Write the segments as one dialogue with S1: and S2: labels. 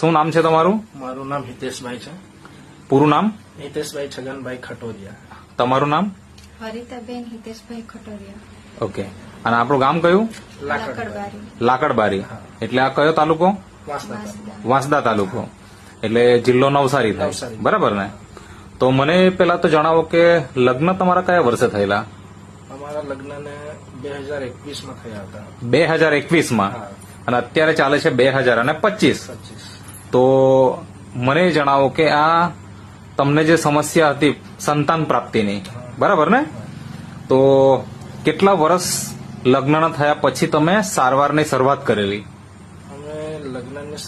S1: શું નામ છે તમારું?
S2: મારું નામ હિતેશભાઈ છે.
S1: પૂરું નામ?
S2: હિતેશભાઈ છગનભાઈ ખટોરિયા.
S1: તમારું નામ?
S3: હરિતાબેન હિતેશભાઈ ખટોરિયા.
S1: ઓકે. અને આપણું ગામ કયું?
S3: લાકડબારી.
S1: લાકડબારી. એટલે આ કયો તાલુકો?
S2: વાંસદા.
S1: વાંસદા તાલુકો. એટલે જિલ્લો નવસારી થાય,
S2: નવસારી.
S1: બરાબર ને? તો મને પેલા તો જણાવો કે લગ્ન તમારા કયા વર્ષે થયેલા?
S2: અમારા લગ્નને 2021માં થયા હતા.
S1: 2021માં.
S2: હા.
S1: અને અત્યારે ચાલે છે 2025.
S2: 25.
S1: તો મને જણાવો કે આ તમને જે સમસ્યા હતી સંતાન પ્રાપ્તિની, બરાબર ને? તો કેટલા વર્ષ લગ્ન થયા પછી તમે સારવારની શરૂઆત કરેલી?
S2: અમે લગ્નની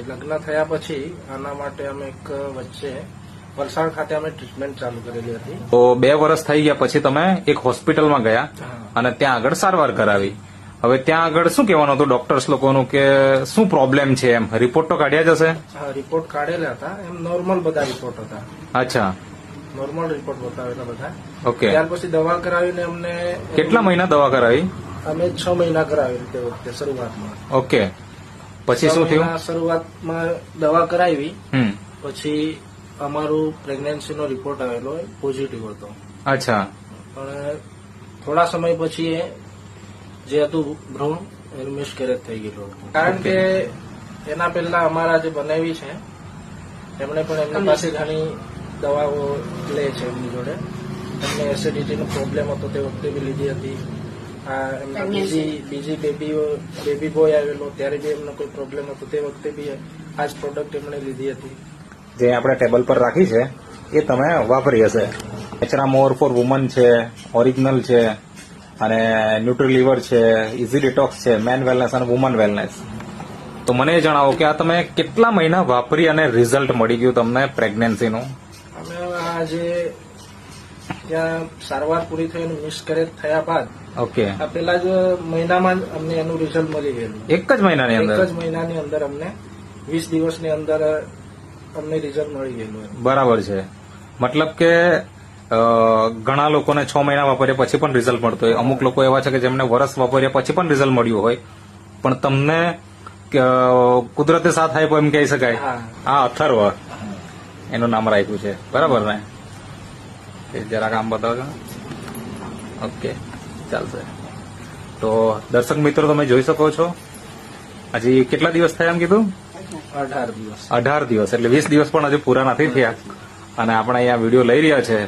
S2: લગ્ન થયા પછી આના માટે અમે એક વચ્ચે વલસાડ ખાતે અમે ટ્રીટમેન્ટ ચાલુ કરેલી હતી.
S1: તો 2 વર્ષ થઈ ગયા પછી તમે એક હોસ્પિટલમાં ગયા
S2: હા.
S1: અને ત્યાં આગળ સારવાર કરાવી. હવે ત્યાં આગળ શું કહેવાનું હતું ડોક્ટર્સ લોકોનું કે શું પ્રોબ્લેમ છે? એમ રિપોર્ટ તો કાઢ્યા જ હશે?
S2: હા, રિપોર્ટ કાઢેલા હતા. એમ નોર્મલ બધા રિપોર્ટ હતા.
S1: અચ્છા,
S2: નોર્મલ રિપોર્ટ બતાવેલા બધા.
S1: ઓકે.
S2: ત્યાર પછી દવા કરાવીને અમને
S1: કેટલા મહિના દવા કરાવી?
S2: અમે 6 મહિના કરાવેલી તે વખતે શરૂઆતમાં.
S1: ઓકે. પછી શું
S2: 6
S1: થયું?
S2: મહિના શરૂઆતમાં દવા કરાવી.
S1: હમ.
S2: પછી અમારું પ્રેગ્નન્સીનો રિપોર્ટ આવેલો પોઝિટિવ હતો.
S1: અચ્છા.
S2: પણ થોડા સમય પછી જે હતું ભ્રૂણ એનું મિસકેરેજ થઈ ગયેલું હતું. કારણ કે એના પહેલા અમારા જે બનાવી છે એમણે પણ એમની પાસે ઘણી દવાઓ લે છે એમની જોડે. એમને એસિડિટીનો પ્રોબ્લેમ હતો તે વખતે બી લીધી હતી. આ એમના બીજી બેબી બોય આવેલો ત્યારે બી એમનો કોઈ પ્રોબ્લેમ હતો તે વખતે બી આ જ પ્રોડક્ટ એમણે લીધી હતી.
S1: જે આપણે ટેબલ પર રાખી છે એ તમે વાપરી હશે. એચરા મોર ફોર વુમન છે, ઓરિજિનલ છે, અને ન્યુટ્રીલીવર છે, ઇઝી ડિટોક્સ છે, મેન વેલનેસ અને વુમન વેલનેસ. તો મને એ જણાવો કે આ તમે કેટલા મહિના વાપરી અને રિઝલ્ટ મળી ગયું તમને પ્રેગ્નન્સીનું?
S2: અમે આ જે ત્યાં સારવાર પૂરી થઈને મિસકેરેજ થયા બાદ
S1: ઓકે.
S2: આ પેલા જ મહિનામાં જ અમને એનું રિઝલ્ટ મળી ગયેલું.
S1: એક જ મહિનાની અંદર?
S2: એક જ મહિનાની અંદર અમને 20 દિવસની અંદર અમને રિઝલ્ટ મળી ગયેલું.
S1: બરાબર છે. મતલબ કે ઘણા લોકોને 6 મહિના વાપર્યા પછી પણ રિઝલ્ટ મળતું હોય. અમુક લોકો એવા છે કે જેમને વર્ષ વાપર્યા પછી પણ રિઝલ્ટ મળ્યું હોય. પણ તમને કુદરતે સાથ આપ્યો એમ કહી શકાય.
S2: હા.
S1: આ અથર્વ એનું નામ રાખ્યું છે, બરાબર ને? જરાક આમ બતાવજો. ઓકે, ચાલશે. તો દર્શક મિત્રો તમે જોઈ શકો છો હજી કેટલા દિવસ થયા એમ કીધું?
S2: 18 દિવસ.
S1: 18 દિવસ. એટલે 20 દિવસ પણ હજુ પૂરા નથી થયા અને આપણે અહીંયા વિડીયો લઈ રહ્યા છે.